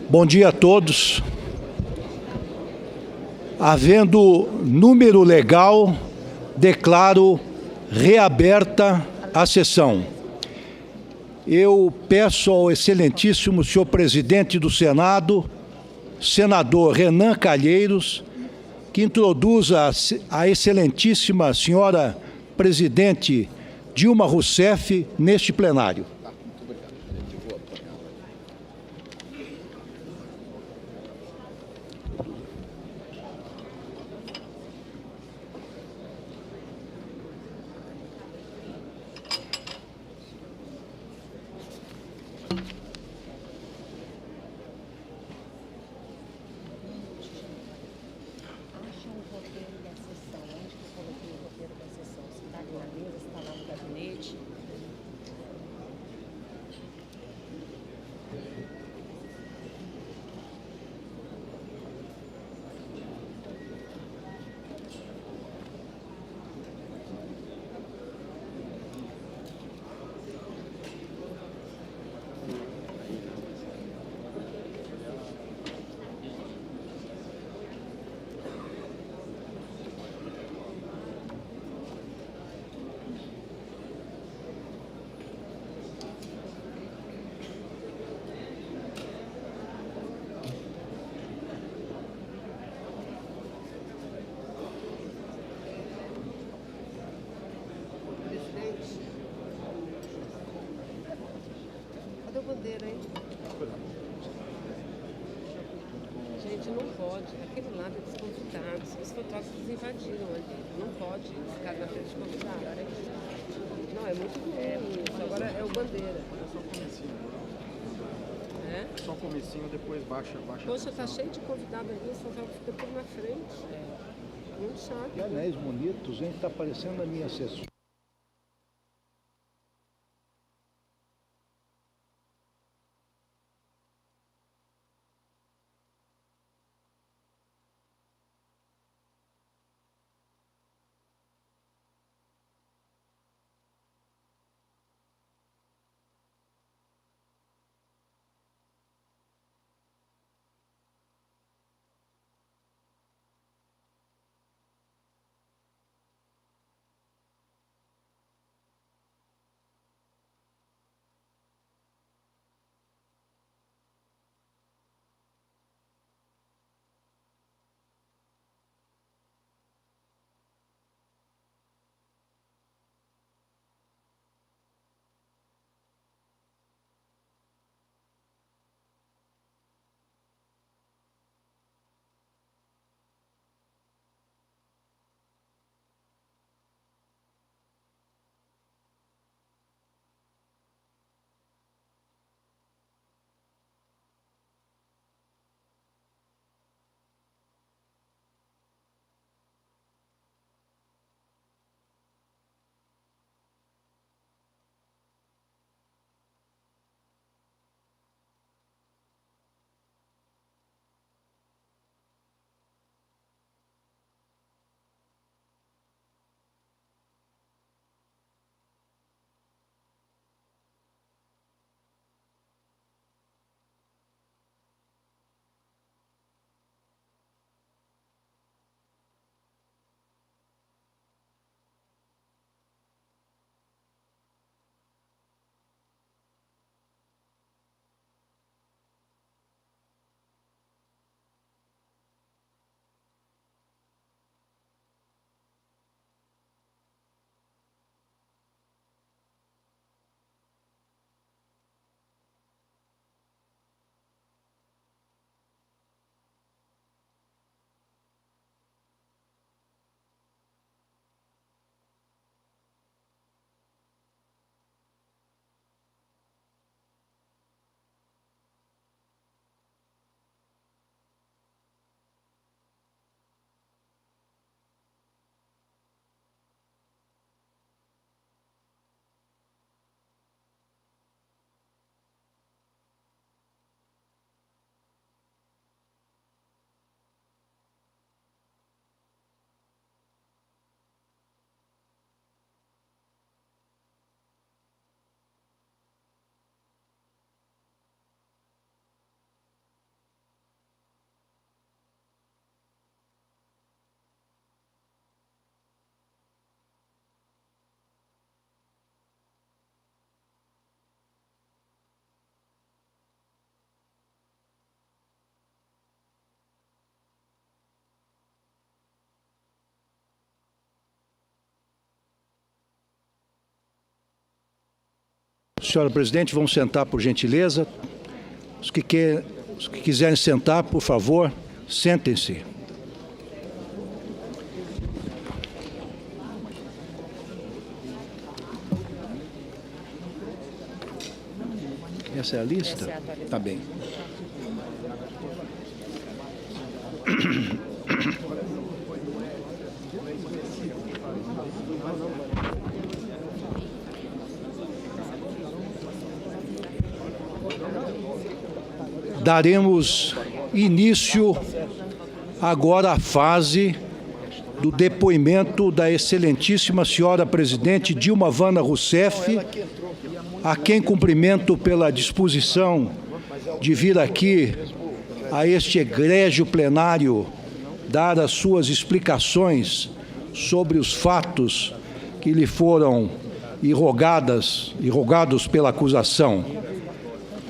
Bom dia a todos. Havendo número legal, declaro reaberta a sessão. Eu peço ao excelentíssimo senhor presidente do Senado, senador Renan Calheiros, que introduza a excelentíssima senhora presidente Dilma Rousseff neste plenário. Bandeira, hein? Gente, não pode. Aquele lado é dos convidados. Os fotógrafos invadiram ali. Não pode ficar na frente de convidados. Não, é muito pequeno isso. Agora é o Bandeira. É só o comecinho. É? Só o comecinho, depois baixa. Poxa, tá cheio de convidados ali. Os fotógrafos ficam tudo na frente. Muito chato. Que anéis bonitos, hein? Está aparecendo a minha sessão. Senhora presidente, vamos sentar, por gentileza. Os que quiserem sentar, por favor, sentem-se. Essa é a lista? Essa é a atualização. Tá bem. Daremos início agora à fase do depoimento da excelentíssima senhora presidente Dilma Vana Rousseff, a quem cumprimento pela disposição de vir aqui a este egrégio plenário dar as suas explicações sobre os fatos que lhe foram irrogados pela acusação.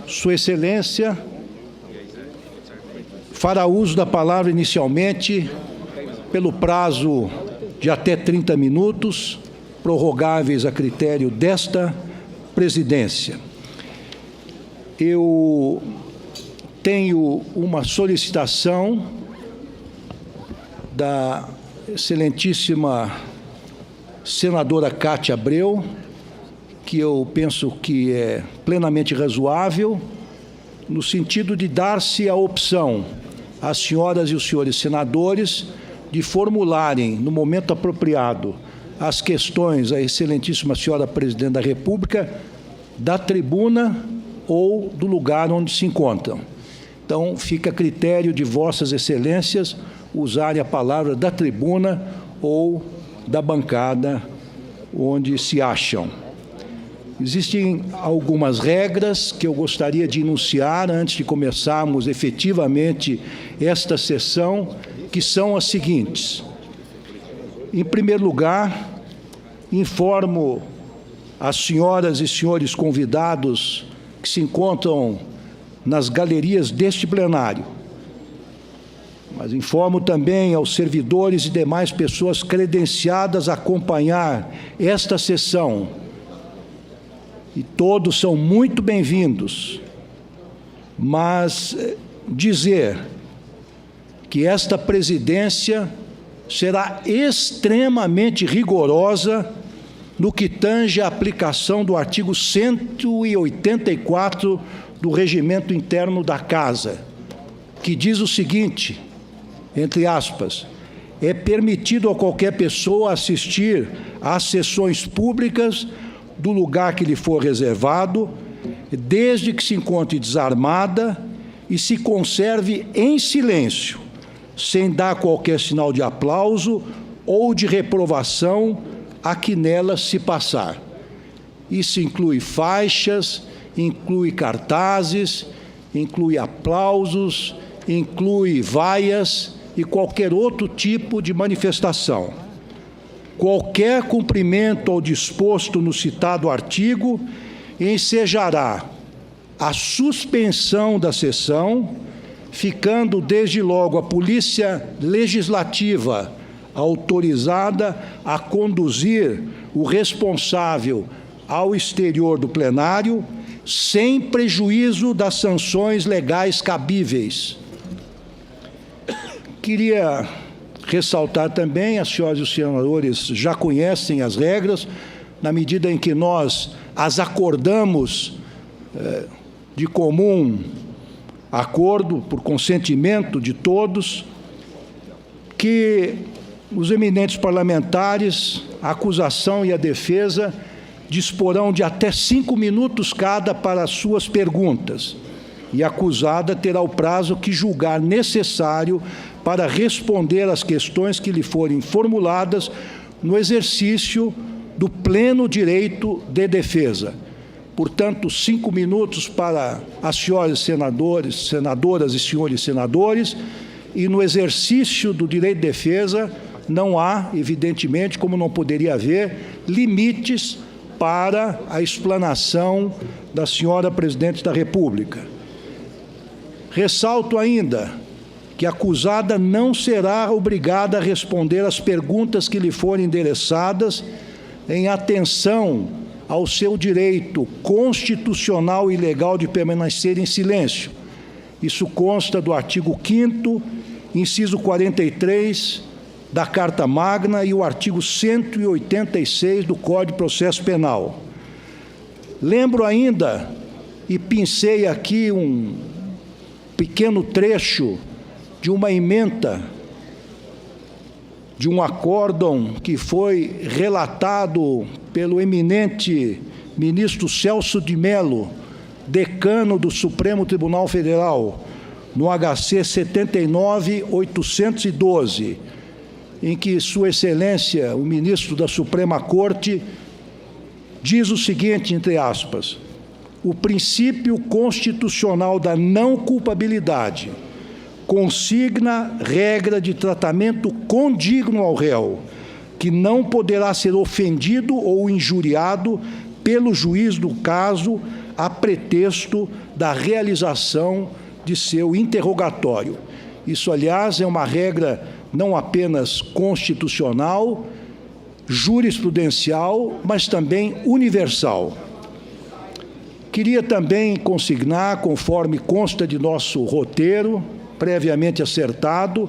Sua Excelência fará uso da palavra inicialmente pelo prazo de até 30 minutos, prorrogáveis a critério desta presidência. Eu tenho uma solicitação da excelentíssima senadora Cátia Abreu, que eu penso que é plenamente razoável, no sentido de dar-se a opção às senhoras e os senhores senadores de formularem, no momento apropriado, as questões à excelentíssima senhora presidente da República da tribuna ou do lugar onde se encontram. Então, fica a critério de vossas excelências usarem a palavra da tribuna ou da bancada onde se acham. Existem algumas regras que eu gostaria de enunciar antes de começarmos efetivamente esta sessão, que são as seguintes. Em primeiro lugar, informo as senhoras e senhores convidados que se encontram nas galerias deste plenário, mas informo também aos servidores e demais pessoas credenciadas a acompanhar esta sessão, e todos são muito bem-vindos, mas dizer que esta presidência será extremamente rigorosa no que tange à aplicação do artigo 184 do Regimento Interno da Casa, que diz o seguinte, entre aspas, é permitido a qualquer pessoa assistir às sessões públicas do lugar que lhe for reservado, desde que se encontre desarmada e se conserve em silêncio, sem dar qualquer sinal de aplauso ou de reprovação a que nela se passar. Isso inclui faixas, inclui cartazes, inclui aplausos, inclui vaias e qualquer outro tipo de manifestação. Qualquer cumprimento ao disposto no citado artigo ensejará a suspensão da sessão, ficando desde logo a Polícia Legislativa autorizada a conduzir o responsável ao exterior do plenário, sem prejuízo das sanções legais cabíveis. Queria ressaltar também, as senhoras e os senadores já conhecem as regras, na medida em que nós as acordamos de comum acordo, por consentimento de todos, que os eminentes parlamentares, a acusação e a defesa, disporão de até 5 minutos cada para as suas perguntas, e a acusada terá o prazo que julgar necessário para responder às questões que lhe forem formuladas no exercício do pleno direito de defesa. Portanto, 5 minutos para as senhoras senadoras e senhores senadores, e no exercício do direito de defesa não há, evidentemente, como não poderia haver, limites para a explanação da senhora presidente da República. Ressalto ainda que a acusada não será obrigada a responder às perguntas que lhe forem endereçadas em atenção ao seu direito constitucional e legal de permanecer em silêncio. Isso consta do artigo 5º, inciso 43 da Carta Magna e o artigo 186 do Código de Processo Penal. Lembro ainda, e pincei aqui um pequeno trecho de uma ementa, de um acórdão que foi relatado pelo eminente ministro Celso de Mello, decano do Supremo Tribunal Federal, no HC 79.812, em que Sua Excelência, o ministro da Suprema Corte, diz o seguinte, entre aspas: o princípio constitucional da não culpabilidade consigna regra de tratamento condigno ao réu, que não poderá ser ofendido ou injuriado pelo juiz do caso a pretexto da realização de seu interrogatório. Isso, aliás, é uma regra não apenas constitucional, jurisprudencial, mas também universal. Queria também consignar, conforme consta de nosso roteiro, previamente acertado,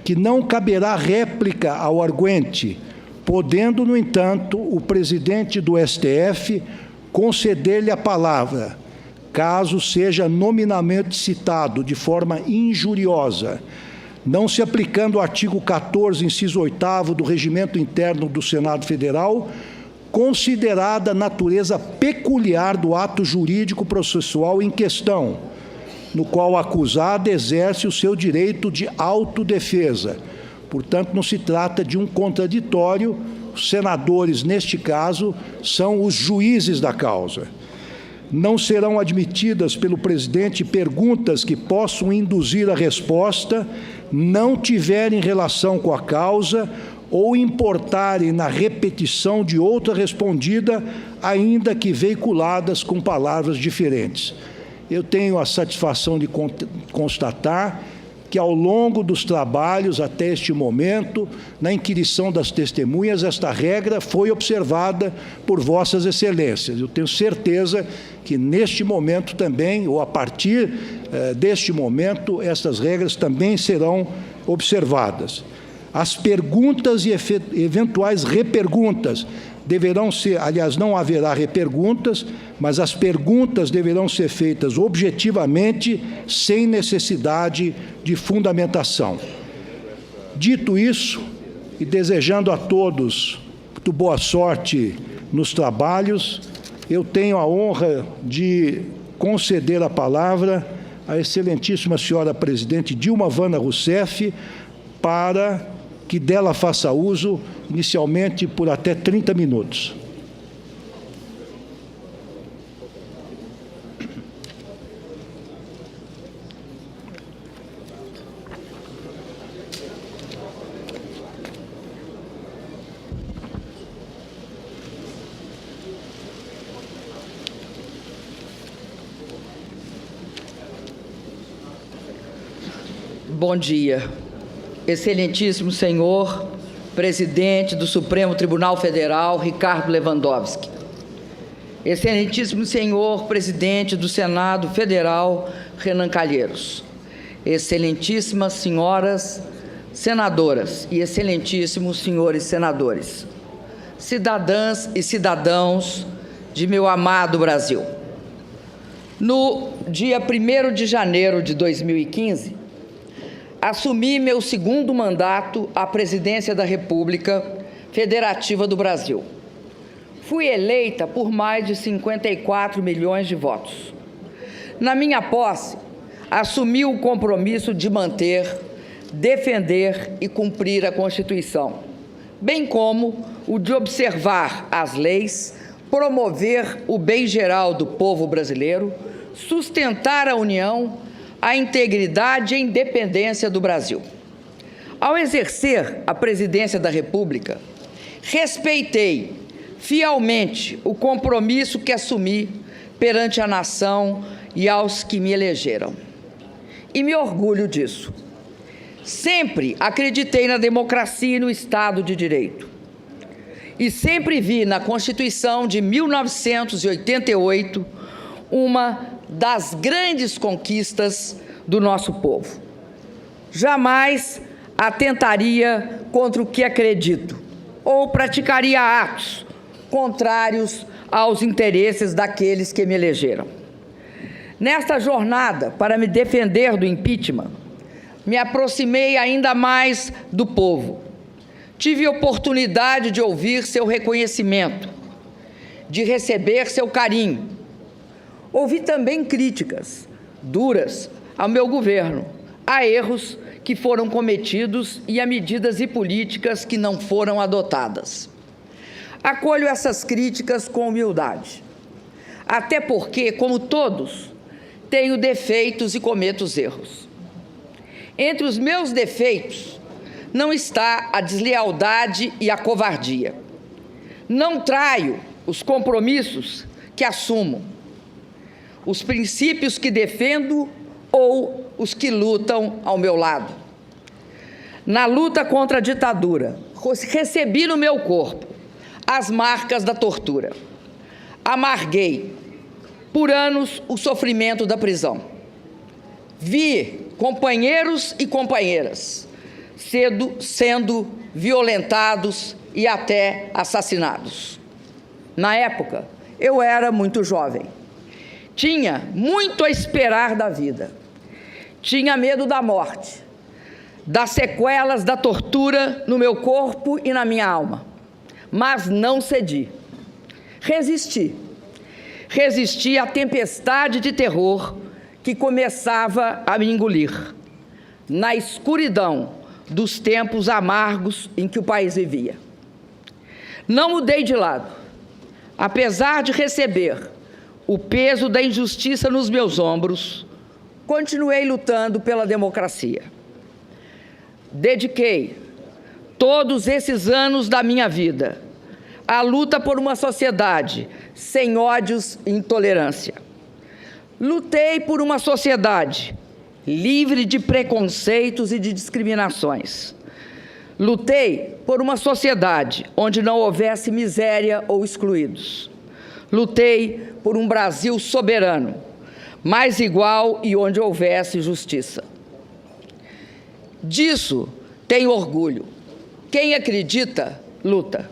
que não caberá réplica ao arguente, podendo, no entanto, o presidente do STF conceder-lhe a palavra, caso seja nominalmente citado de forma injuriosa, não se aplicando o artigo 14, inciso 8º do Regimento Interno do Senado Federal, considerada a natureza peculiar do ato jurídico processual em questão, no qual o acusado exerce o seu direito de autodefesa. Portanto, não se trata de um contraditório. Os senadores, neste caso, são os juízes da causa. Não serão admitidas pelo presidente perguntas que possam induzir a resposta, não tiverem relação com a causa ou importarem na repetição de outra respondida, ainda que veiculadas com palavras diferentes. Eu tenho a satisfação de constatar que, ao longo dos trabalhos até este momento, na inquirição das testemunhas, esta regra foi observada por Vossas Excelências. Eu tenho certeza que, neste momento também, ou a partir deste momento, estas regras também serão observadas. As perguntas e eventuais reperguntas deverão ser, aliás, não haverá reperguntas, mas as perguntas deverão ser feitas objetivamente, sem necessidade de fundamentação. Dito isso, e desejando a todos muito boa sorte nos trabalhos, eu tenho a honra de conceder a palavra à excelentíssima senhora presidente Dilma Vana Rousseff, para que dela faça uso, inicialmente por até 30 minutos. Bom dia, excelentíssimo senhor presidente do Supremo Tribunal Federal, Ricardo Lewandowski. Excelentíssimo senhor presidente do Senado Federal, Renan Calheiros. Excelentíssimas senhoras senadoras e excelentíssimos senhores senadores. Cidadãs e cidadãos de meu amado Brasil. No dia 1º de janeiro de 2015, assumi meu segundo mandato à presidência da República Federativa do Brasil. Fui eleita por mais de 54 milhões de votos. Na minha posse, assumi o compromisso de manter, defender e cumprir a Constituição, bem como o de observar as leis, promover o bem geral do povo brasileiro, sustentar a união, a integridade e a independência do Brasil. Ao exercer a presidência da República, respeitei fielmente o compromisso que assumi perante a nação e aos que me elegeram. E me orgulho disso. Sempre acreditei na democracia e no Estado de Direito. e sempre vi na Constituição de 1988 uma das grandes conquistas do nosso povo. Jamais atentaria contra o que acredito ou praticaria atos contrários aos interesses daqueles que me elegeram. Nesta jornada para me defender do impeachment, me aproximei ainda mais do povo. Tive oportunidade de ouvir seu reconhecimento, de receber seu carinho. Ouvi também críticas duras ao meu governo, a erros que foram cometidos e a medidas e políticas que não foram adotadas. Acolho essas críticas com humildade, até porque, como todos, tenho defeitos e cometo erros. Entre os meus defeitos não está a deslealdade e a covardia. Não traio os compromissos que assumo, os princípios que defendo ou os que lutam ao meu lado. Na luta contra a ditadura, recebi no meu corpo as marcas da tortura. Amarguei por anos o sofrimento da prisão. Vi companheiros e companheiras sendo violentados e até assassinados. Na época, eu era muito jovem. Tinha muito a esperar da vida. Tinha medo da morte, das sequelas da tortura no meu corpo e na minha alma. Mas não cedi. Resisti. Resisti à tempestade de terror que começava a me engolir, na escuridão dos tempos amargos em que o país vivia. Não mudei de lado. Apesar de receber o peso da injustiça nos meus ombros, continuei lutando pela democracia. Dediquei todos esses anos da minha vida à luta por uma sociedade sem ódios e intolerância. Lutei por uma sociedade livre de preconceitos e de discriminações. Lutei por uma sociedade onde não houvesse miséria ou excluídos. Lutei por um Brasil soberano, mais igual e onde houvesse justiça. Disso tenho orgulho. Quem acredita, luta.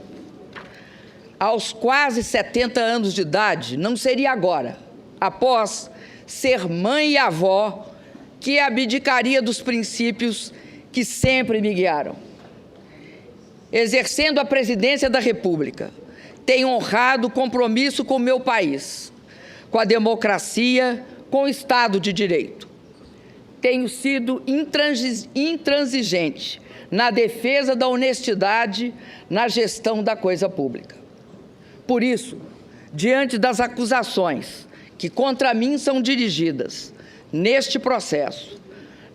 Aos quase 70 anos de idade, não seria agora, após ser mãe e avó, que abdicaria dos princípios que sempre me guiaram. Exercendo a presidência da República, tenho honrado o compromisso com o meu país, com a democracia, com o Estado de Direito. Tenho sido intransigente na defesa da honestidade na gestão da coisa pública. Por isso, diante das acusações que contra mim são dirigidas neste processo,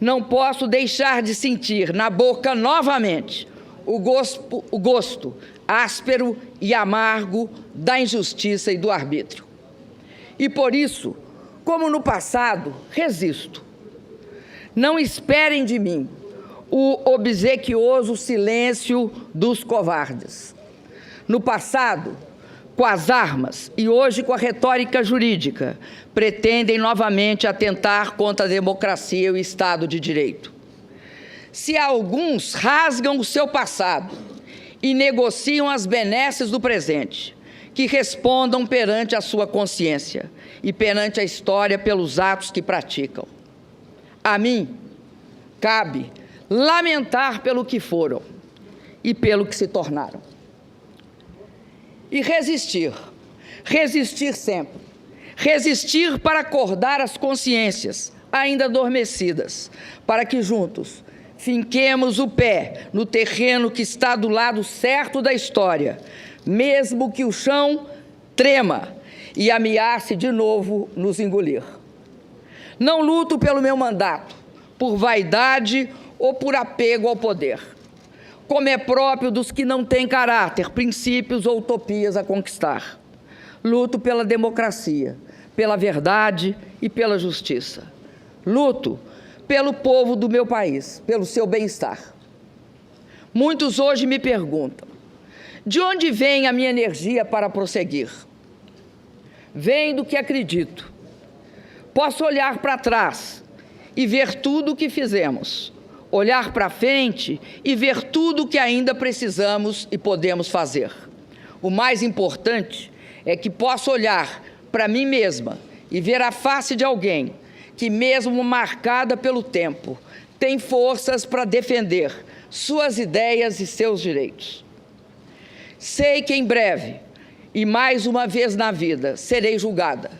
não posso deixar de sentir na boca novamente o gosto áspero e amargo da injustiça e do arbítrio. E por isso, como no passado, resisto. Não esperem de mim o obsequioso silêncio dos covardes. No passado, com as armas e hoje com a retórica jurídica, pretendem novamente atentar contra a democracia e o Estado de Direito. Se alguns rasgam o seu passado e negociam as benesses do presente, que respondam perante a sua consciência e perante a história pelos atos que praticam. A mim, cabe lamentar pelo que foram e pelo que se tornaram. E resistir, resistir sempre. Resistir para acordar as consciências ainda adormecidas, para que juntos finquemos o pé no terreno que está do lado certo da história, mesmo que o chão trema e ameace de novo nos engolir. Não luto pelo meu mandato, por vaidade ou por apego ao poder, como é próprio dos que não têm caráter, princípios ou utopias a conquistar. Luto pela democracia, pela verdade e pela justiça. Luto pelo povo do meu país, pelo seu bem-estar. Muitos hoje me perguntam, De onde vem a minha energia para prosseguir? Vem do que acredito. Posso olhar para trás e ver tudo o que fizemos, olhar para frente e ver tudo o que ainda precisamos e podemos fazer. O mais importante é que posso olhar para mim mesma e ver a face de alguém que, mesmo marcada pelo tempo, tem forças para defender suas ideias e seus direitos. Sei que em breve, e mais uma vez na vida, serei julgada.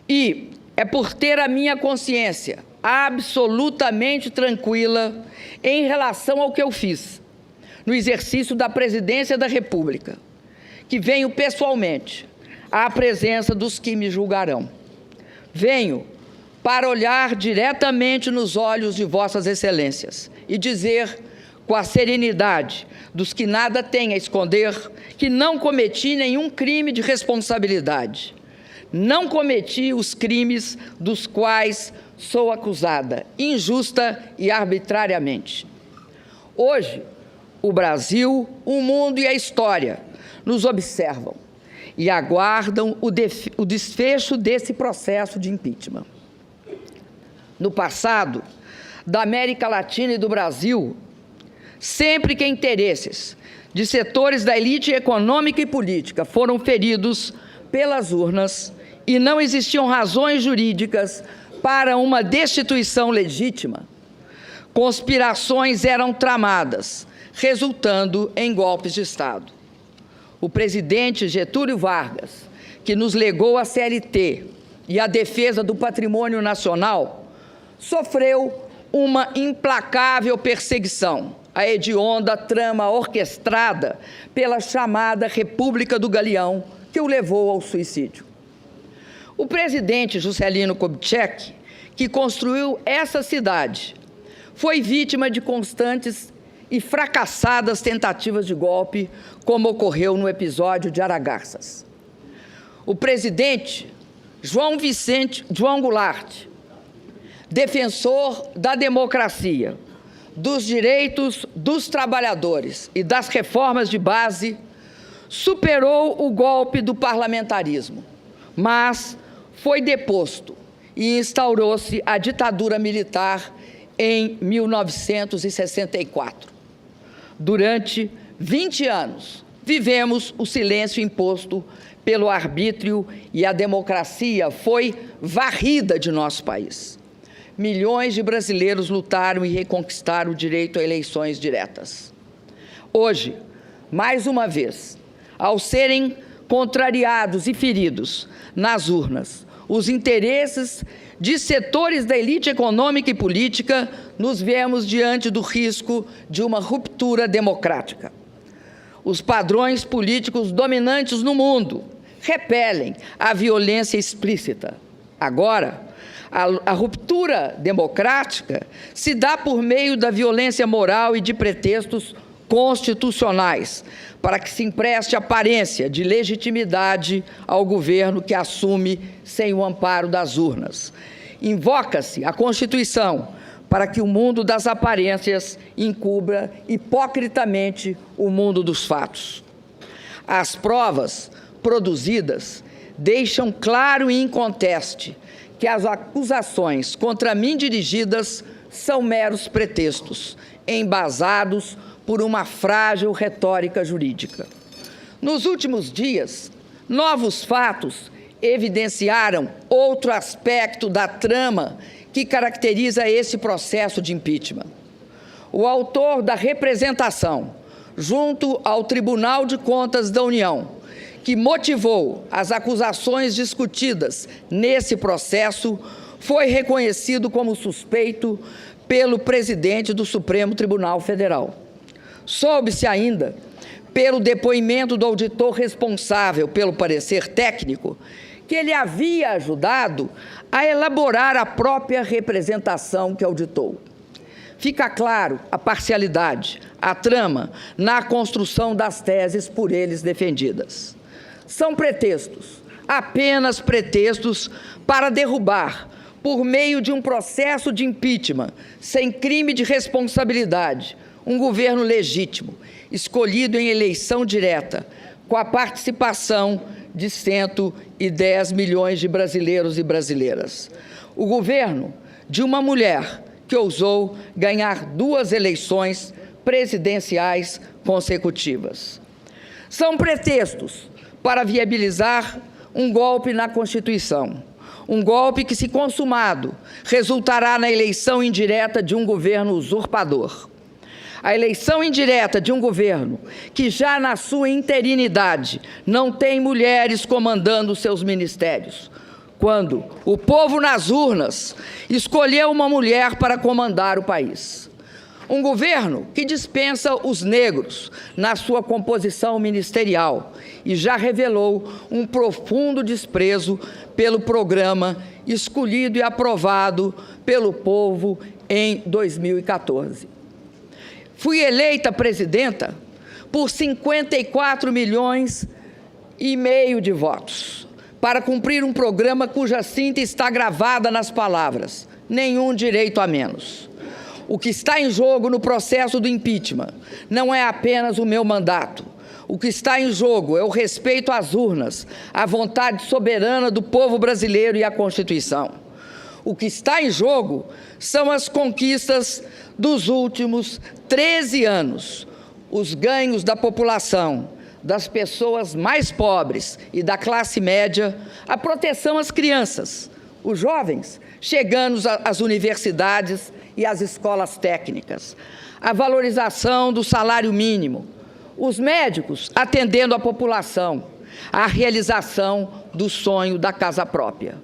E é por ter a minha consciência absolutamente tranquila em relação ao que eu fiz no exercício da presidência da República, que venho pessoalmente à presença dos que me julgarão. Venho para olhar diretamente nos olhos de vossas excelências e dizer com a serenidade dos que nada têm a esconder que não cometi nenhum crime de responsabilidade. Não cometi os crimes dos quais sou acusada, injusta e arbitrariamente. Hoje, o Brasil, o mundo e a história nos observam e aguardam o desfecho desse processo de impeachment. No passado, da América Latina e do Brasil, sempre que interesses de setores da elite econômica e política foram feridos pelas urnas e não existiam razões jurídicas para uma destituição legítima, conspirações eram tramadas, resultando em golpes de Estado. O presidente Getúlio Vargas, que nos legou a CLT e a defesa do patrimônio nacional, sofreu uma implacável perseguição, a hedionda trama orquestrada pela chamada República do Galeão, que o levou ao suicídio. O presidente Juscelino Kubitschek, que construiu essa cidade, foi vítima de constantes e fracassadas tentativas de golpe, como ocorreu no episódio de Aragarças. O presidente João Goulart, defensor da democracia, dos direitos dos trabalhadores e das reformas de base, superou o golpe do parlamentarismo, mas foi deposto e instaurou-se a ditadura militar em 1964. Durante 20 anos, vivemos o silêncio imposto pelo arbítrio e a democracia foi varrida de nosso país. Milhões de brasileiros lutaram e reconquistaram o direito a eleições diretas. Hoje, mais uma vez, ao serem contrariados e feridos nas urnas os interesses de setores da elite econômica e política, nos vemos diante do risco de uma ruptura democrática. Os padrões políticos dominantes no mundo repelem a violência explícita. Agora, a ruptura democrática se dá por meio da violência moral e de pretextos constitucionais, para que se empreste aparência de legitimidade ao governo que assume sem o amparo das urnas. Invoca-se a Constituição para que o mundo das aparências encubra hipocritamente o mundo dos fatos. As provas produzidas deixam claro e inconteste que as acusações contra mim dirigidas são meros pretextos, embasados por uma frágil retórica jurídica. Nos últimos dias, novos fatos evidenciaram outro aspecto da trama que caracteriza esse processo de impeachment. O autor da representação, junto ao Tribunal de Contas da União, que motivou as acusações discutidas nesse processo, foi reconhecido como suspeito pelo presidente do Supremo Tribunal Federal. Soube-se ainda, pelo depoimento do auditor responsável pelo parecer técnico, que ele havia ajudado a elaborar a própria representação que auditou. Fica claro a parcialidade, a trama na construção das teses por eles defendidas. São pretextos, apenas pretextos para derrubar, por meio de um processo de impeachment, sem crime de responsabilidade, um governo legítimo, escolhido em eleição direta, com a participação de 110 milhões de brasileiros e brasileiras. O governo de uma mulher que ousou ganhar 2 eleições presidenciais consecutivas. São pretextos para viabilizar um golpe na Constituição. Um golpe que, se consumado, resultará na eleição indireta de um governo usurpador. A eleição indireta de um governo que, já na sua interinidade, não tem mulheres comandando seus ministérios, quando o povo nas urnas escolheu uma mulher para comandar o país. Um governo que dispensa os negros na sua composição ministerial e já revelou um profundo desprezo pelo programa escolhido e aprovado pelo povo em 2014. Fui eleita presidenta por 54 milhões e meio de votos, para cumprir um programa cuja síntese está gravada nas palavras: nenhum direito a menos. O que está em jogo no processo do impeachment não é apenas o meu mandato. O que está em jogo é o respeito às urnas, à vontade soberana do povo brasileiro e à Constituição. O que está em jogo são as conquistas dos últimos 13 anos, os ganhos da população, das pessoas mais pobres e da classe média, a proteção às crianças, os jovens chegando às universidades e às escolas técnicas, a valorização do salário mínimo, os médicos atendendo a população, a realização do sonho da casa própria.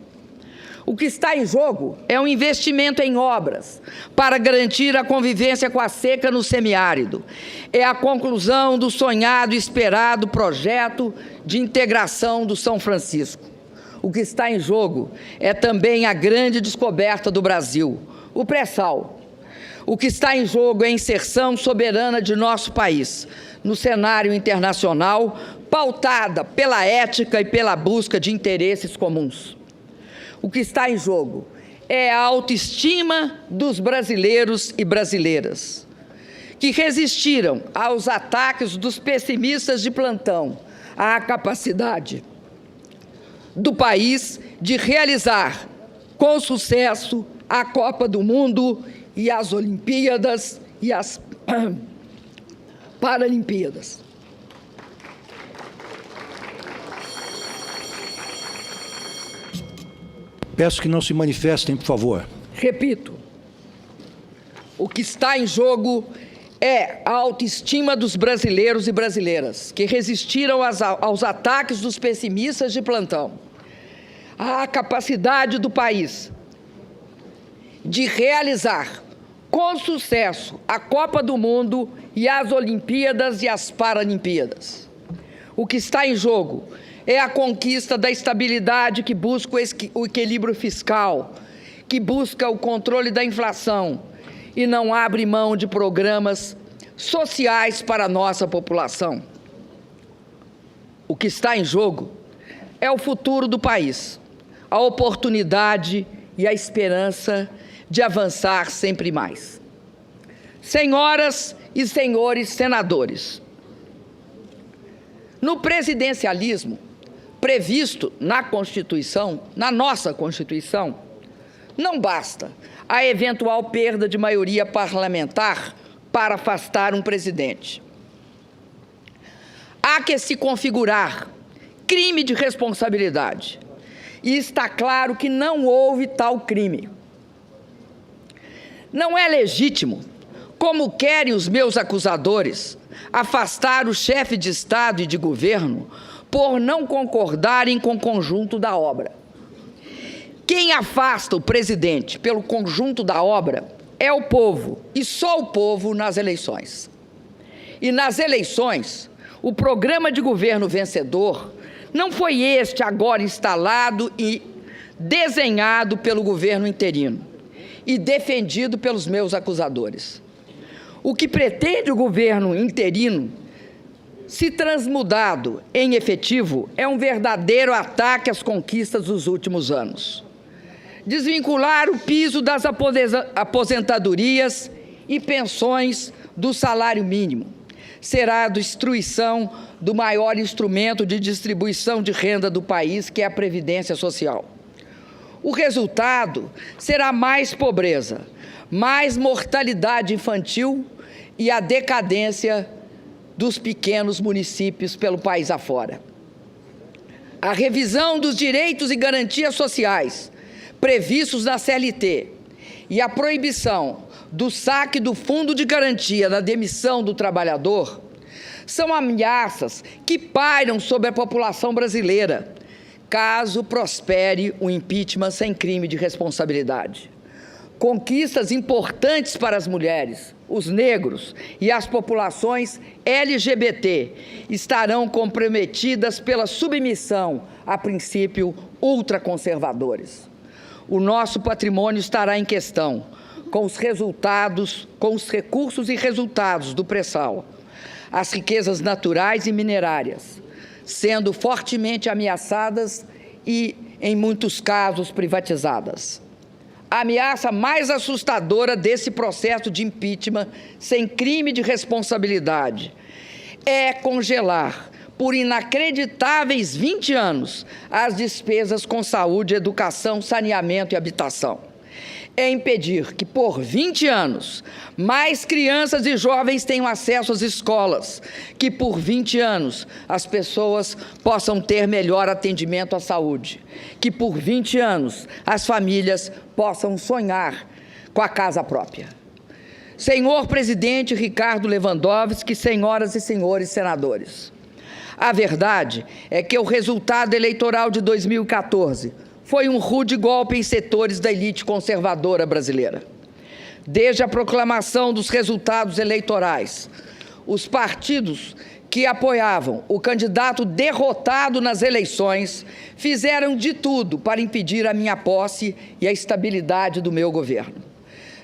O que está em jogo é um investimento em obras para garantir a convivência com a seca no semiárido. É a conclusão do sonhado e esperado projeto de integração do São Francisco. O que está em jogo é também a grande descoberta do Brasil, o pré-sal. O que está em jogo é a inserção soberana de nosso país no cenário internacional, pautada pela ética e pela busca de interesses comuns. O que está em jogo é a autoestima dos brasileiros e brasileiras, que resistiram aos ataques dos pessimistas de plantão, à capacidade do país de realizar com sucesso a Copa do Mundo e as Olimpíadas e as Paralimpíadas. Peço que não se manifestem, por favor. Repito, o que está em jogo é a autoestima dos brasileiros e brasileiras, que resistiram aos ataques dos pessimistas de plantão, a capacidade do país de realizar com sucesso a Copa do Mundo e as Olimpíadas e as Paralimpíadas. O que está em jogo é a conquista da estabilidade que busca o equilíbrio fiscal, que busca o controle da inflação e não abre mão de programas sociais para a nossa população. O que está em jogo é o futuro do país, a oportunidade e a esperança de avançar sempre mais. Senhoras e senhores senadores, no presidencialismo previsto na Constituição, na nossa Constituição, não basta a eventual perda de maioria parlamentar para afastar um presidente. Há que se configurar crime de responsabilidade, e está claro que não houve tal crime. Não é legítimo, como querem os meus acusadores, afastar o chefe de Estado e de governo por não concordarem com o conjunto da obra. Quem afasta o presidente pelo conjunto da obra é o povo, e só o povo nas eleições. E nas eleições, o programa de governo vencedor não foi este agora instalado e desenhado pelo governo interino e defendido pelos meus acusadores. O que pretende o governo interino, se transmudado em efetivo, é um verdadeiro ataque às conquistas dos últimos anos. Desvincular o piso das aposentadorias e pensões do salário mínimo. Será a destruição do maior instrumento de distribuição de renda do país, que é a Previdência Social. O resultado será mais pobreza, mais mortalidade infantil e a decadência dos pequenos municípios pelo país afora. A revisão dos direitos e garantias sociais previstos na CLT e a proibição do saque do fundo de garantia na demissão do trabalhador são ameaças que pairam sobre a população brasileira, caso prospere o impeachment sem crime de responsabilidade. Conquistas importantes para as mulheres, os negros e as populações LGBT estarão comprometidas pela submissão a princípios ultraconservadores. O nosso patrimônio estará em questão, com os recursos e resultados do pré-sal, as riquezas naturais e minerárias, sendo fortemente ameaçadas e, em muitos casos, privatizadas. A ameaça mais assustadora desse processo de impeachment sem crime de responsabilidade é congelar, por inacreditáveis 20 anos, as despesas com saúde, educação, saneamento e habitação. É impedir que, por 20 anos, mais crianças e jovens tenham acesso às escolas, que, por 20 anos, as pessoas possam ter melhor atendimento à saúde, que, por 20 anos, as famílias possam sonhar com a casa própria. Senhor presidente Ricardo Lewandowski, senhoras e senhores senadores, a verdade é que o resultado eleitoral de 2014 foi um rude golpe em setores da elite conservadora brasileira. Desde a proclamação dos resultados eleitorais, os partidos que apoiavam o candidato derrotado nas eleições fizeram de tudo para impedir a minha posse e a estabilidade do meu governo.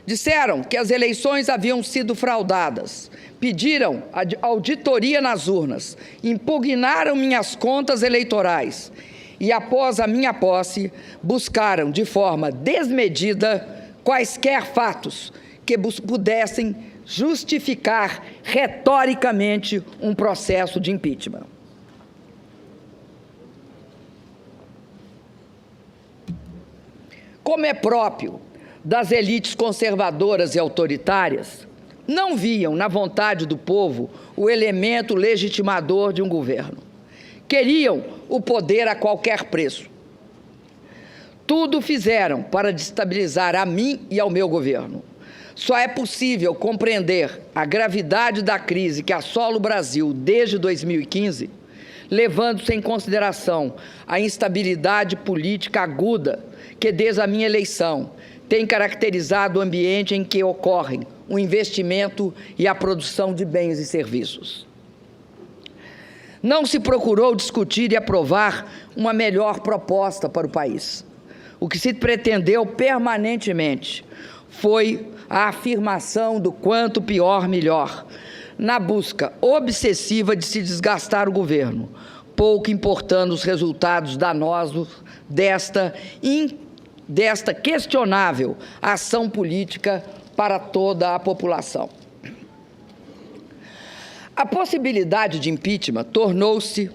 Disseram que as eleições haviam sido fraudadas, pediram auditoria nas urnas, impugnaram minhas contas eleitorais e, após a minha posse, buscaram de forma desmedida quaisquer fatos que pudessem justificar retoricamente um processo de impeachment. Como é próprio das elites conservadoras e autoritárias, não viam na vontade do povo o elemento legitimador de um governo. Queriam o poder a qualquer preço. Tudo fizeram para destabilizar a mim e ao meu governo. Só é possível compreender a gravidade da crise que assola o Brasil desde 2015, levando-se em consideração a instabilidade política aguda que, desde a minha eleição, tem caracterizado o ambiente em que ocorrem o investimento e a produção de bens e serviços. Não se procurou discutir e aprovar uma melhor proposta para o país. O que se pretendeu permanentemente foi a afirmação do quanto pior, melhor, na busca obsessiva de se desgastar o governo, pouco importando os resultados danosos desta questionável ação política para toda a população. A possibilidade de impeachment tornou-se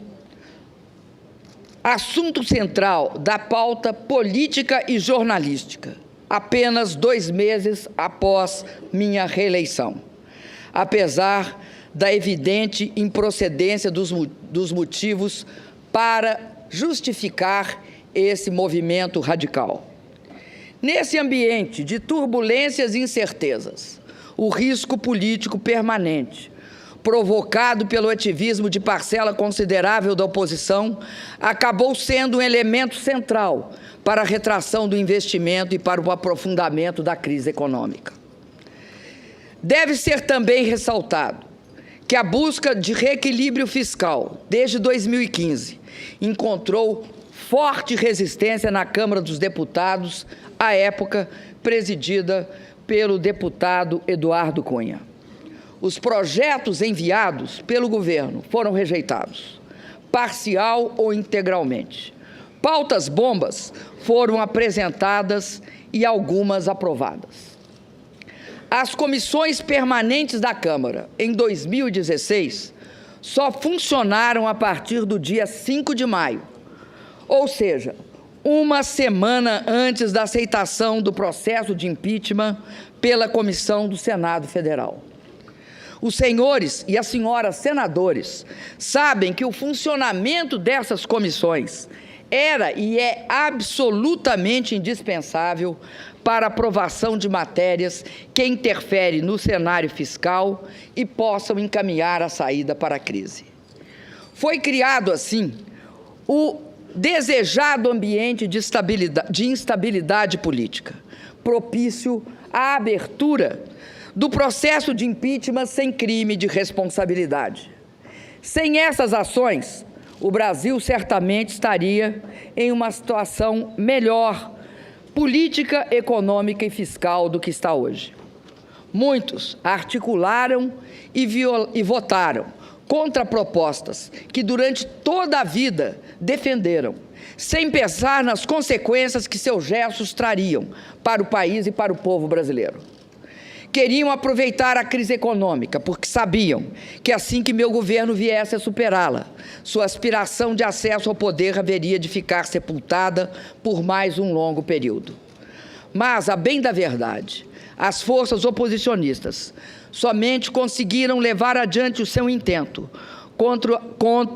assunto central da pauta política e jornalística, apenas 2 meses após minha reeleição, apesar da evidente improcedência dos motivos para justificar esse movimento radical. Nesse ambiente de turbulências e incertezas, o risco político permanente, provocado pelo ativismo de parcela considerável da oposição, acabou sendo um elemento central para a retração do investimento e para o aprofundamento da crise econômica. Deve ser também ressaltado que a busca de reequilíbrio fiscal, desde 2015, encontrou forte resistência na Câmara dos Deputados, à época presidida pelo deputado Eduardo Cunha. Os projetos enviados pelo governo foram rejeitados, parcial ou integralmente. Pautas bombas foram apresentadas e algumas aprovadas. as comissões permanentes da Câmara, em 2016, só funcionaram a partir do dia 5 de maio, ou seja, uma semana antes da aceitação do processo de impeachment pela comissão do Senado Federal. Os senhores e as senhoras senadores sabem que o funcionamento dessas comissões era e é absolutamente indispensável para a aprovação de matérias que interferem no cenário fiscal e possam encaminhar a saída para a crise. Foi criado, assim, o desejado ambiente de instabilidade política, propício à abertura do processo de impeachment sem crime de responsabilidade. Sem essas ações, o Brasil certamente estaria em uma situação melhor, política, econômica e fiscal do que está hoje. Muitos articularam e votaram contra propostas que durante toda a vida defenderam, sem pensar nas consequências que seus gestos trariam para o país e para o povo brasileiro. Queriam aproveitar a crise econômica, porque sabiam que assim que meu governo viesse a superá-la, sua aspiração de acesso ao poder haveria de ficar sepultada por mais um longo período. Mas, a bem da verdade, as forças oposicionistas somente conseguiram levar adiante o seu intento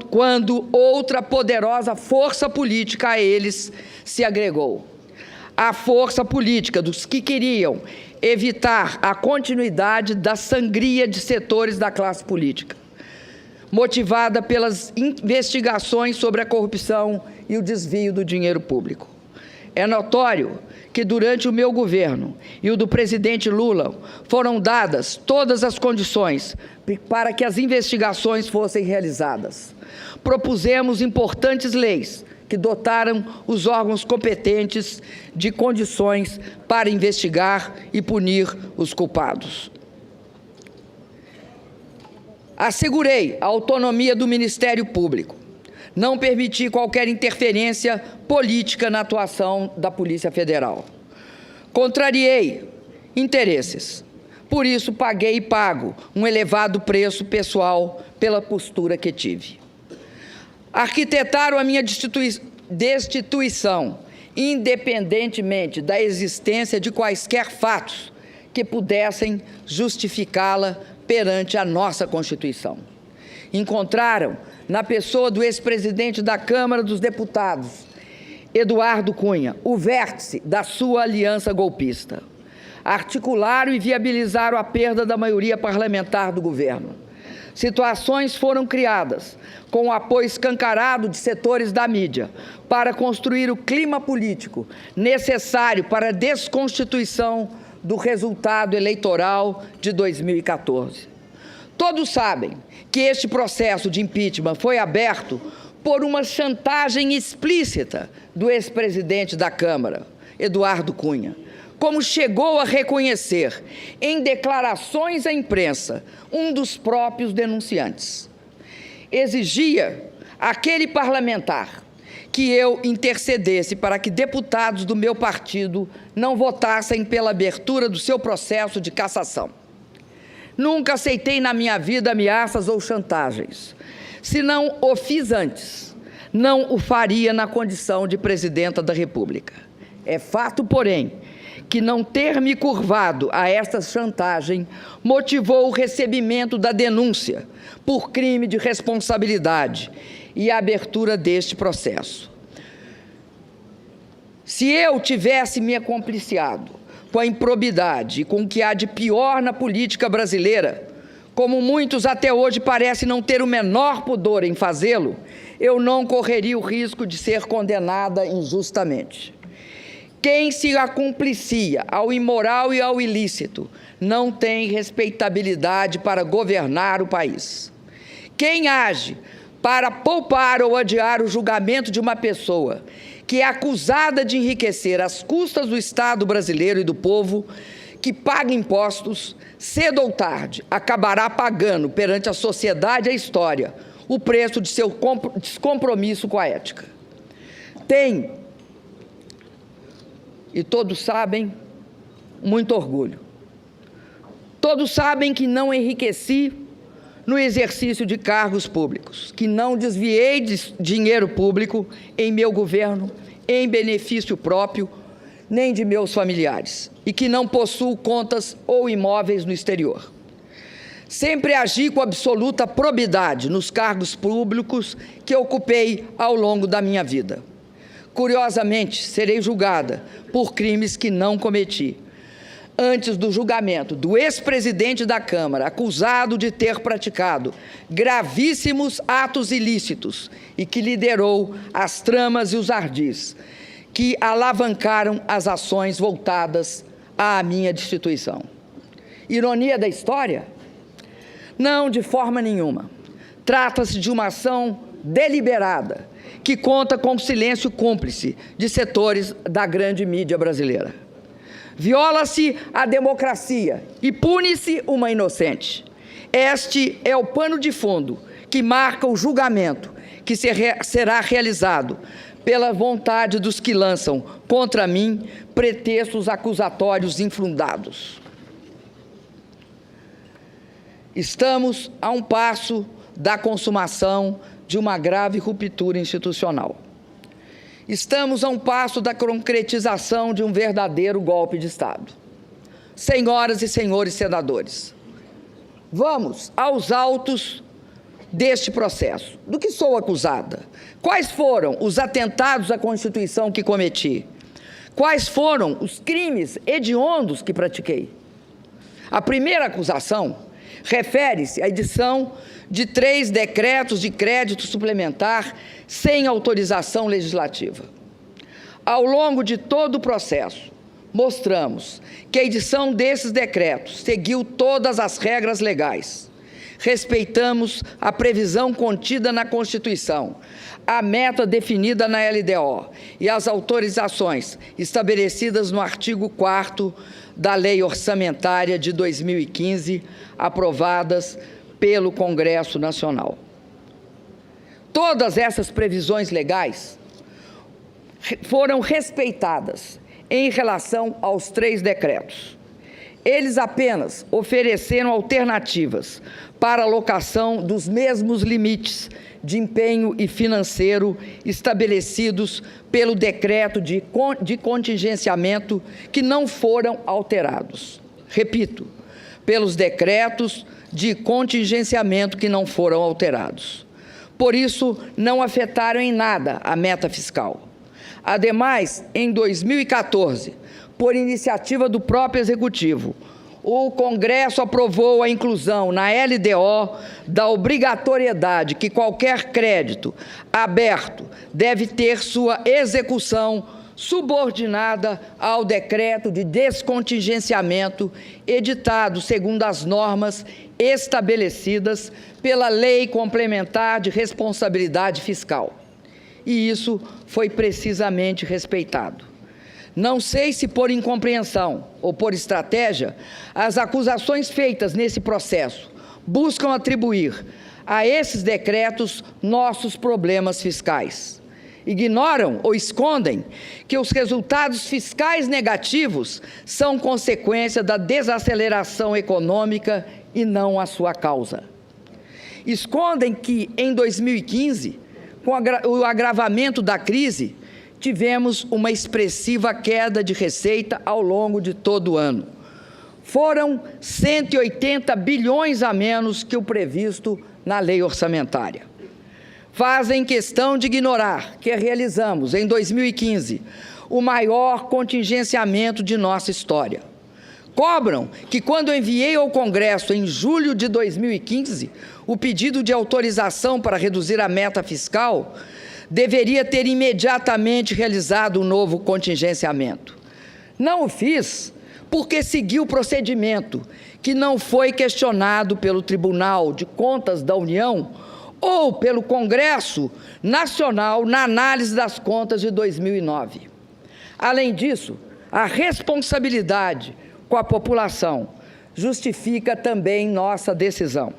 quando outra poderosa força política a eles se agregou. A força política dos que queriam evitar a continuidade da sangria de setores da classe política, motivada pelas investigações sobre a corrupção e o desvio do dinheiro público. É notório que durante o meu governo e o do presidente Lula foram dadas todas as condições para que as investigações fossem realizadas. Propusemos importantes leis que dotaram os órgãos competentes de condições para investigar e punir os culpados. Assegurei a autonomia do Ministério Público. Não permiti qualquer interferência política na atuação da Polícia Federal. Contrariei interesses. Por isso, paguei e pago um elevado preço pessoal pela postura que tive. Arquitetaram a minha destituição, independentemente da existência de quaisquer fatos que pudessem justificá-la perante a nossa Constituição. Encontraram, na pessoa do ex-presidente da Câmara dos Deputados, Eduardo Cunha, o vértice da sua aliança golpista. Articularam e viabilizaram a perda da maioria parlamentar do governo. Situações foram criadas com o apoio escancarado de setores da mídia para construir o clima político necessário para a desconstituição do resultado eleitoral de 2014. Todos sabem que este processo de impeachment foi aberto por uma chantagem explícita do ex-presidente da Câmara, Eduardo Cunha, como chegou a reconhecer em declarações à imprensa um dos próprios denunciantes. Exigia aquele parlamentar que eu intercedesse para que deputados do meu partido não votassem pela abertura do seu processo de cassação. Nunca aceitei na minha vida ameaças ou chantagens. Se não o fiz antes, não o faria na condição de presidenta da República. É fato, porém, que não ter me curvado a esta chantagem motivou o recebimento da denúncia por crime de responsabilidade e a abertura deste processo. Se eu tivesse me acompliciado com a improbidade e com o que há de pior na política brasileira, como muitos até hoje parecem não ter o menor pudor em fazê-lo, eu não correria o risco de ser condenada injustamente. Quem se acumplicia ao imoral e ao ilícito não tem respeitabilidade para governar o país. Quem age para poupar ou adiar o julgamento de uma pessoa que é acusada de enriquecer às custas do Estado brasileiro e do povo, que paga impostos, cedo ou tarde acabará pagando perante a sociedade e a história o preço de seu descompromisso com a ética. Tem, e todos sabem, muito orgulho Todos sabem que não enriqueci no exercício de cargos públicos, que não desviei de dinheiro público em meu governo, em benefício próprio, nem de meus familiares, e que não possuo contas ou imóveis no exterior. Sempre agi com absoluta probidade nos cargos públicos que ocupei ao longo da minha vida. Curiosamente, serei julgada por crimes que não cometi. Antes do julgamento do ex-presidente da Câmara, acusado de ter praticado gravíssimos atos ilícitos e que liderou as tramas e os ardis que alavancaram as ações voltadas à minha destituição. Ironia da história? Não, de forma nenhuma. Trata-se de uma ação deliberada que conta com o silêncio cúmplice de setores da grande mídia brasileira. Viola-se a democracia e pune-se uma inocente. Este é o pano de fundo que marca o julgamento que será realizado pela vontade dos que lançam contra mim pretextos acusatórios infundados. Estamos a um passo da consumação de uma grave ruptura institucional. Estamos a um passo da concretização de um verdadeiro golpe de Estado. Senhoras e senhores senadores, vamos aos autos deste processo. Do que sou acusada? Quais foram os atentados à Constituição que cometi? Quais foram os crimes hediondos que pratiquei? A primeira acusação refere-se à edição de 3 decretos de crédito suplementar sem autorização legislativa. Ao longo de todo o processo, mostramos que a edição desses decretos seguiu todas as regras legais. Respeitamos a previsão contida na Constituição, a meta definida na LDO e as autorizações estabelecidas no artigo 4º da Lei Orçamentária de 2015, aprovadas pelo Congresso Nacional. Todas essas previsões legais foram respeitadas em relação aos 3 decretos. Eles apenas ofereceram alternativas para a alocação dos mesmos limites de empenho e financeiro estabelecidos pelo decreto de contingenciamento, que não foram alterados. Repito, pelos decretos de contingenciamento que não foram alterados. Por isso, não afetaram em nada a meta fiscal. Ademais, em 2014, por iniciativa do próprio Executivo, o Congresso aprovou a inclusão na LDO da obrigatoriedade que qualquer crédito aberto deve ter sua execução subordinada ao decreto de descontingenciamento editado segundo as normas estabelecidas pela Lei Complementar de Responsabilidade Fiscal. E isso foi precisamente respeitado. Não sei se por incompreensão ou por estratégia, as acusações feitas nesse processo buscam atribuir a esses decretos nossos problemas fiscais. Ignoram ou escondem que os resultados fiscais negativos são consequência da desaceleração econômica e não a sua causa. Escondem que, em 2015, com o agravamento da crise, tivemos uma expressiva queda de receita ao longo de todo o ano. Foram 180 bilhões a menos que o previsto na lei orçamentária. Fazem questão de ignorar que realizamos, em 2015, o maior contingenciamento de nossa história. Cobram que, quando enviei ao Congresso, em julho de 2015, o pedido de autorização para reduzir a meta fiscal, deveria ter imediatamente realizado um novo contingenciamento. Não o fiz porque segui o procedimento que não foi questionado pelo Tribunal de Contas da União ou pelo Congresso Nacional na análise das contas de 2009. Além disso, a responsabilidade com a população justifica também nossa decisão.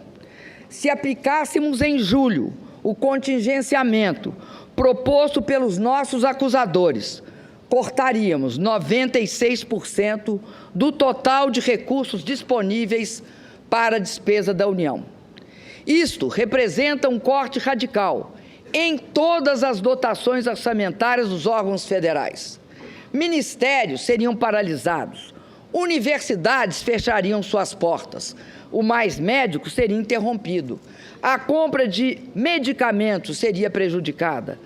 Se aplicássemos em julho o contingenciamento proposto pelos nossos acusadores, cortaríamos 96% do total de recursos disponíveis para a despesa da União. Isto representa um corte radical em todas as dotações orçamentárias dos órgãos federais. Ministérios seriam paralisados, universidades fechariam suas portas, o Mais Médico seria interrompido, a compra de medicamentos seria prejudicada,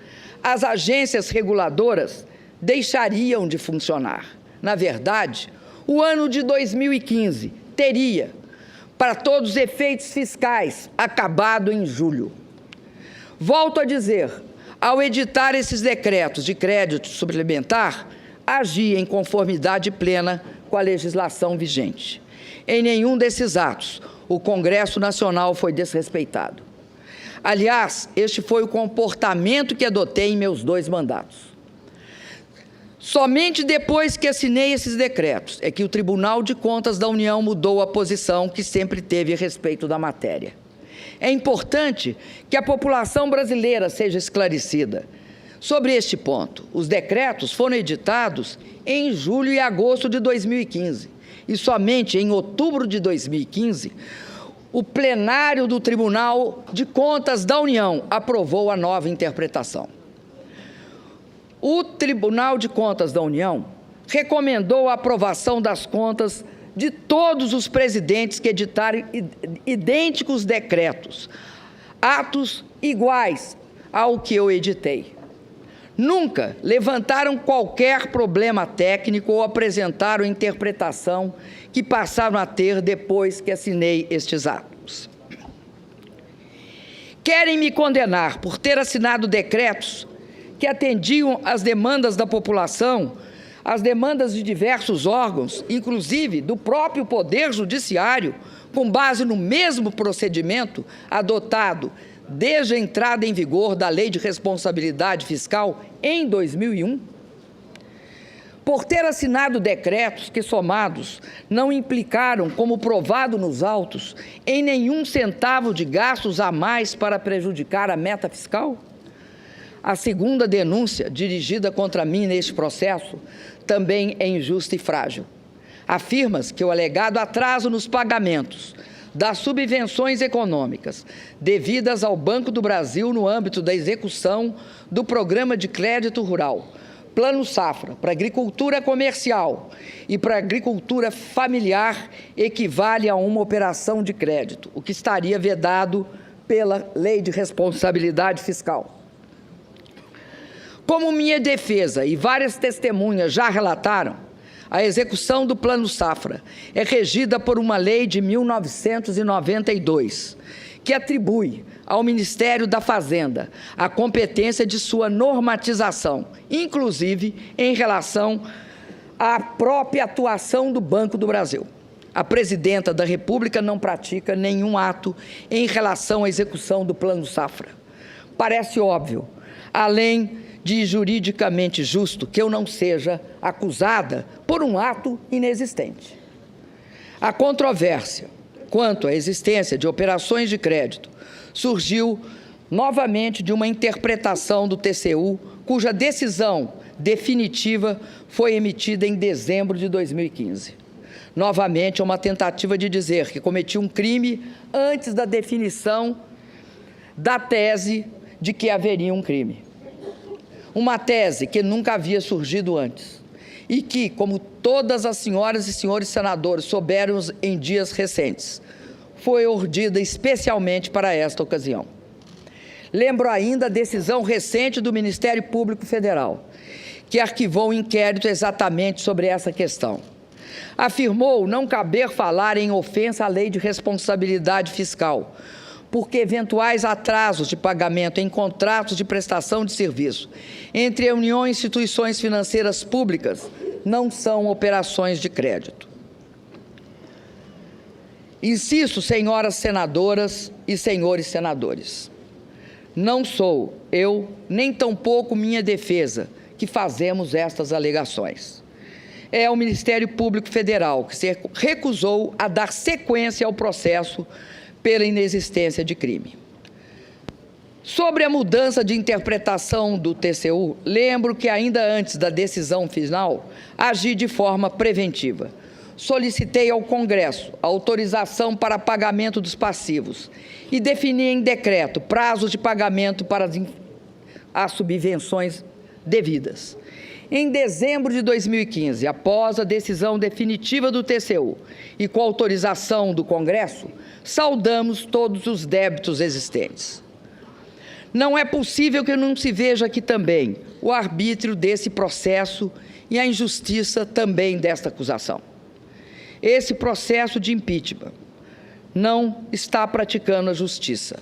as agências reguladoras deixariam de funcionar. Na verdade, o ano de 2015 teria, para todos os efeitos fiscais, acabado em julho. Volto a dizer, ao editar esses decretos de crédito suplementar, agi em conformidade plena com a legislação vigente. Em nenhum desses atos, o Congresso Nacional foi desrespeitado. Aliás, este foi o comportamento que adotei em meus 2 mandatos. Somente depois que assinei esses decretos é que o Tribunal de Contas da União mudou a posição que sempre teve a respeito da matéria. É importante que a população brasileira seja esclarecida sobre este ponto. Os decretos foram editados em julho e agosto de 2015 e somente em outubro de 2015 o plenário do Tribunal de Contas da União aprovou a nova interpretação. O Tribunal de Contas da União recomendou a aprovação das contas de todos os presidentes que editaram idênticos decretos, atos iguais ao que eu editei. Nunca levantaram qualquer problema técnico ou apresentaram interpretação que passaram a ter depois que assinei estes atos. Querem me condenar por ter assinado decretos que atendiam às demandas da população, às demandas de diversos órgãos, inclusive do próprio Poder Judiciário, com base no mesmo procedimento adotado desde a entrada em vigor da Lei de Responsabilidade Fiscal em 2001? Por ter assinado decretos que, somados, não implicaram, como provado nos autos, em nenhum centavo de gastos a mais para prejudicar a meta fiscal? A segunda denúncia dirigida contra mim neste processo também é injusta e frágil. Afirma-se que o alegado atraso nos pagamentos das subvenções econômicas devidas ao Banco do Brasil no âmbito da execução do Programa de Crédito Rural, Plano Safra, para agricultura comercial e para agricultura familiar equivale a uma operação de crédito, o que estaria vedado pela Lei de Responsabilidade Fiscal. Como minha defesa e várias testemunhas já relataram, a execução do Plano Safra é regida por uma lei de 1992, que atribui ao Ministério da Fazenda a competência de sua normatização, inclusive em relação à própria atuação do Banco do Brasil. A Presidenta da República não pratica nenhum ato em relação à execução do Plano Safra. Parece óbvio, além de juridicamente justo, que eu não seja acusada por um ato inexistente. A controvérsia quanto à existência de operações de crédito surgiu novamente de uma interpretação do TCU, cuja decisão definitiva foi emitida em dezembro de 2015. Novamente, é uma tentativa de dizer que cometi um crime antes da definição da tese de que haveria um crime. Uma tese que nunca havia surgido antes e que, como todas as senhoras e senhores senadores souberam em dias recentes, foi urdida especialmente para esta ocasião. Lembro ainda a decisão recente do Ministério Público Federal, que arquivou um inquérito exatamente sobre essa questão. Afirmou não caber falar em ofensa à Lei de Responsabilidade Fiscal, porque eventuais atrasos de pagamento em contratos de prestação de serviço entre a União e instituições financeiras públicas não são operações de crédito. Insisto, senhoras senadoras e senhores senadores, não sou eu, nem tampouco minha defesa, que fazemos estas alegações. É o Ministério Público Federal que se recusou a dar sequência ao processo pela inexistência de crime. Sobre a mudança de interpretação do TCU, lembro que ainda antes da decisão final, agi de forma preventiva. Solicitei ao Congresso a autorização para pagamento dos passivos e defini em decreto prazos de pagamento para as subvenções devidas. Em dezembro de 2015, após a decisão definitiva do TCU e com autorização do Congresso, saldamos todos os débitos existentes. Não é possível que não se veja aqui também o arbítrio desse processo e a injustiça também desta acusação. Esse processo de impeachment não está praticando a justiça.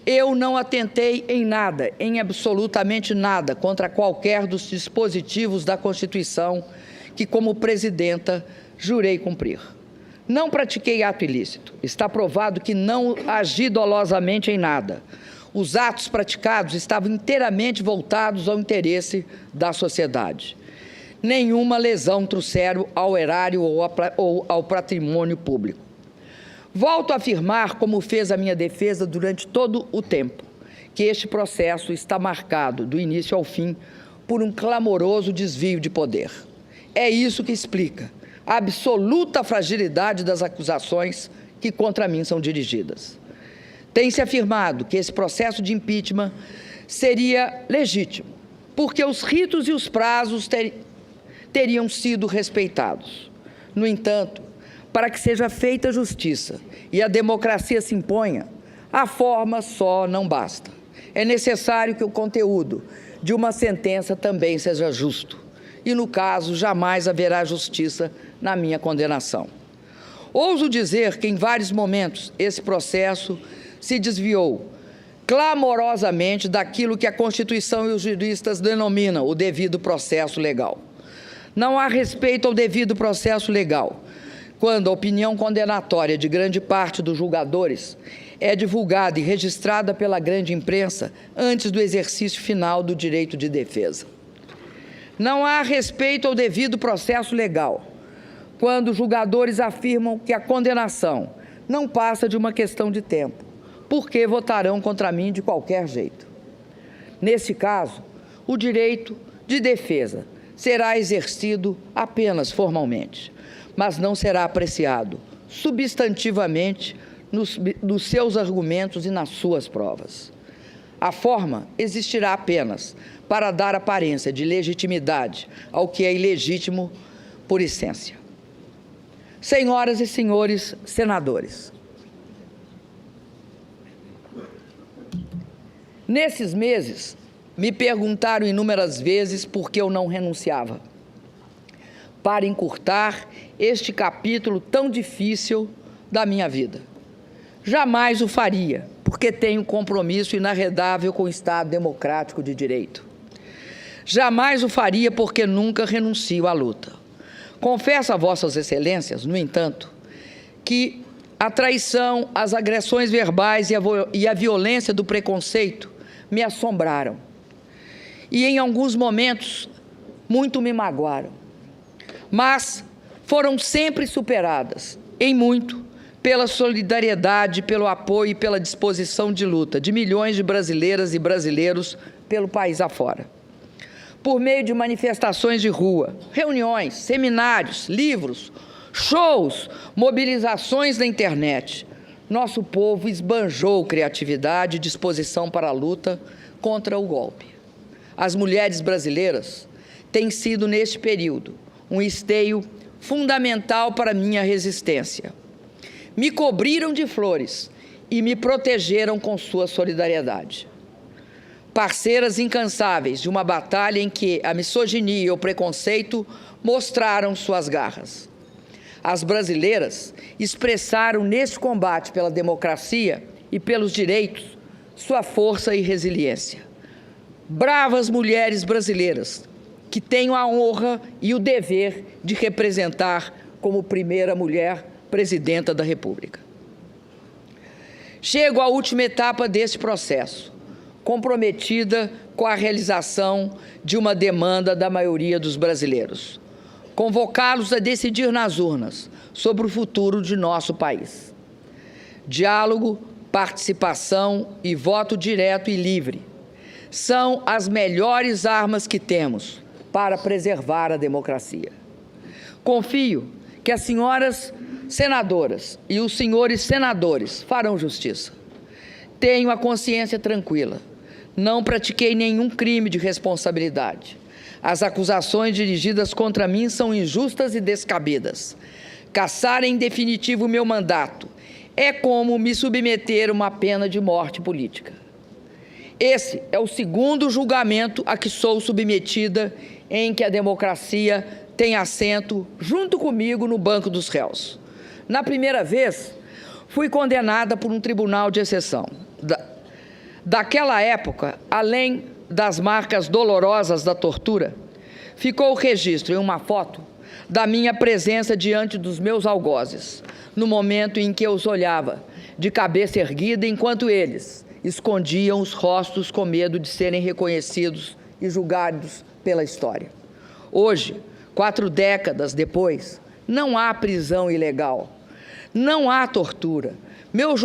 Eu não atentei em nada, em absolutamente nada, contra qualquer dos dispositivos da Constituição que, como presidenta, jurei cumprir. Não pratiquei ato ilícito. Está provado que não agi dolosamente em nada. Os atos praticados estavam inteiramente voltados ao interesse da sociedade. Nenhuma lesão trouxeram ao erário ou ao patrimônio público. Volto a afirmar, como fez a minha defesa durante todo o tempo, que este processo está marcado, do início ao fim, por um clamoroso desvio de poder. É isso que explica a absoluta fragilidade das acusações que contra mim são dirigidas. Tem-se afirmado que esse processo de impeachment seria legítimo, porque os ritos e os prazos teriam sido respeitados. No entanto, para que seja feita justiça e a democracia se imponha, a forma só não basta. É necessário que o conteúdo de uma sentença também seja justo. E, no caso, jamais haverá justiça na minha condenação. Ouso dizer que, em vários momentos, esse processo se desviou clamorosamente daquilo que a Constituição e os juristas denominam o devido processo legal. Não há respeito ao devido processo legal quando a opinião condenatória de grande parte dos julgadores é divulgada e registrada pela grande imprensa antes do exercício final do direito de defesa. Não há respeito ao devido processo legal quando os julgadores afirmam que a condenação não passa de uma questão de tempo, porque votarão contra mim de qualquer jeito. Nesse caso, o direito de defesa será exercido apenas formalmente, mas não será apreciado substantivamente nos seus argumentos e nas suas provas. A forma existirá apenas para dar aparência de legitimidade ao que é ilegítimo por essência. Senhoras e senhores senadores, nesses meses, me perguntaram inúmeras vezes por que eu não renunciava, para encurtar este capítulo tão difícil da minha vida. Jamais o faria, porque tenho compromisso inarredável com o Estado democrático de direito. Jamais o faria porque nunca renuncio à luta. Confesso a vossas excelências, no entanto, que a traição, as agressões verbais e a violência do preconceito me assombraram. E, em alguns momentos, muito me magoaram. Mas foram sempre superadas, em muito, pela solidariedade, pelo apoio e pela disposição de luta de milhões de brasileiras e brasileiros pelo país afora. Por meio de manifestações de rua, reuniões, seminários, livros, shows, mobilizações na internet, nosso povo esbanjou criatividade e disposição para a luta contra o golpe. As mulheres brasileiras têm sido, neste período, um esteio fundamental para minha resistência. Me cobriram de flores e me protegeram com sua solidariedade. Parceiras incansáveis de uma batalha em que a misoginia e o preconceito mostraram suas garras. As brasileiras expressaram neste combate pela democracia e pelos direitos sua força e resiliência. Bravas mulheres brasileiras, que tenho a honra e o dever de representar como primeira mulher presidenta da República. Chego à última etapa desse processo, comprometida com a realização de uma demanda da maioria dos brasileiros, convocá-los a decidir nas urnas sobre o futuro de nosso país. Diálogo participação e voto direto e livre são as melhores armas que temos para preservar a democracia. Confio que as senhoras senadoras e os senhores senadores farão justiça. Tenho a consciência tranquila. Não pratiquei nenhum crime de responsabilidade. As acusações dirigidas contra mim são injustas e descabidas. Cassar em definitivo o meu mandato é como me submeter a uma pena de morte política. Esse é o segundo julgamento a que sou submetida em que a democracia tem assento junto comigo no banco dos réus. Na primeira vez, fui condenada por um tribunal de exceção. Daquela época, além das marcas dolorosas da tortura, ficou o registro em uma foto da minha presença diante dos meus algozes, no momento em que eu os olhava de cabeça erguida, enquanto eles escondiam os rostos com medo de serem reconhecidos e julgados pela história. Hoje, 4 décadas depois, não há prisão ilegal, não há tortura. Meus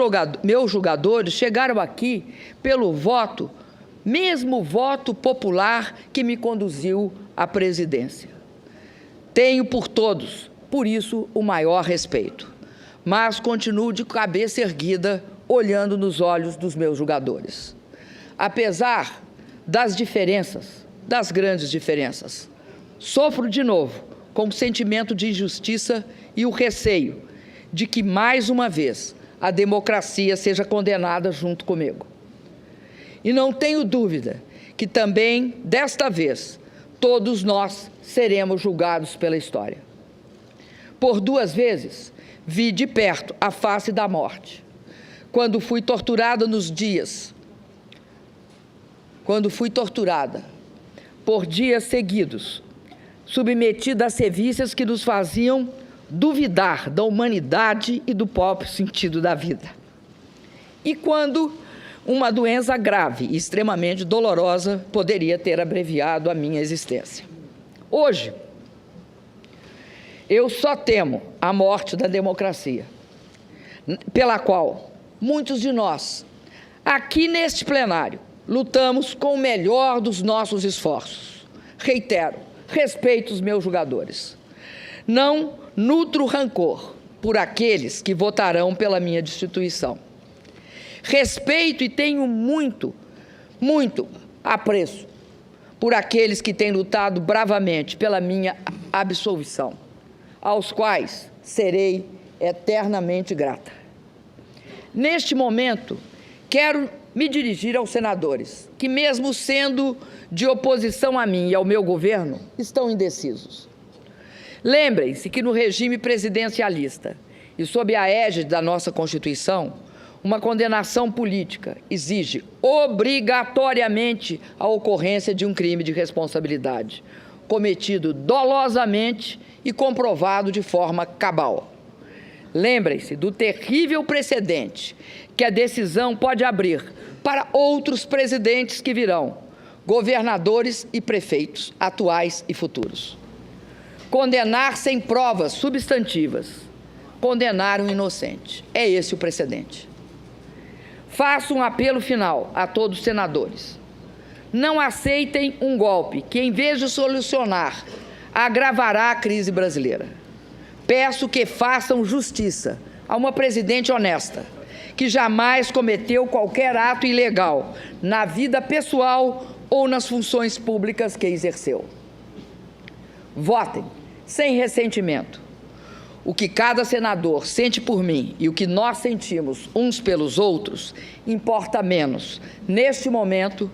julgadores chegaram aqui pelo voto, mesmo voto popular que me conduziu à presidência. Tenho por todos, por isso, o maior respeito, mas continuo de cabeça erguida, olhando nos olhos dos meus julgadores. Apesar das diferenças, das grandes diferenças, sofro de novo com o sentimento de injustiça e o receio de que, mais uma vez, a democracia seja condenada junto comigo. E não tenho dúvida que também, desta vez, todos nós seremos julgados pela história. Por 2 vezes, vi de perto a face da morte. Quando fui torturada por dias seguidos, submetida a sevícias que nos faziam duvidar da humanidade e do próprio sentido da vida. E quando uma doença grave e extremamente dolorosa poderia ter abreviado a minha existência. Hoje, eu só temo a morte da democracia, pela qual muitos de nós, aqui neste plenário, lutamos com o melhor dos nossos esforços. Reitero, respeito os meus julgadores. Não nutro rancor por aqueles que votarão pela minha destituição. Respeito e tenho muito apreço por aqueles que têm lutado bravamente pela minha absolvição, aos quais serei eternamente grata. Neste momento, quero me dirigir aos senadores, que mesmo sendo de oposição a mim e ao meu governo, estão indecisos. Lembrem-se que no regime presidencialista e sob a égide da nossa Constituição, uma condenação política exige obrigatoriamente a ocorrência de um crime de responsabilidade, cometido dolosamente e comprovado de forma cabal. Lembrem-se do terrível precedente que a decisão pode abrir para outros presidentes que virão, governadores e prefeitos, atuais e futuros. Condenar sem provas substantivas, condenar um inocente. É esse o precedente. Faço um apelo final a todos os senadores. Não aceitem um golpe que, em vez de solucionar, agravará a crise brasileira. Peço que façam justiça a uma presidente honesta, que jamais cometeu qualquer ato ilegal na vida pessoal ou nas funções públicas que exerceu. Votem sem ressentimento. O que cada senador sente por mim e o que nós sentimos uns pelos outros importa menos, neste momento,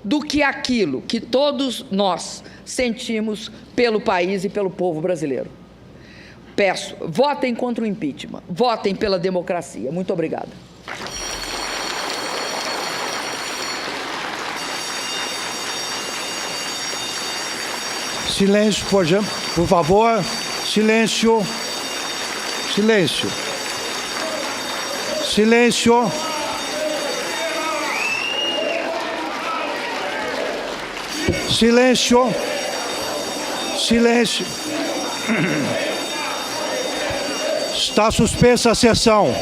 do que aquilo que todos nós sentimos pelo país e pelo povo brasileiro. Peço, votem contra o impeachment, votem pela democracia. Muito obrigada. Silêncio, por favor. Silêncio. Silêncio. Silêncio. Silêncio. Silêncio. Está suspensa a sessão.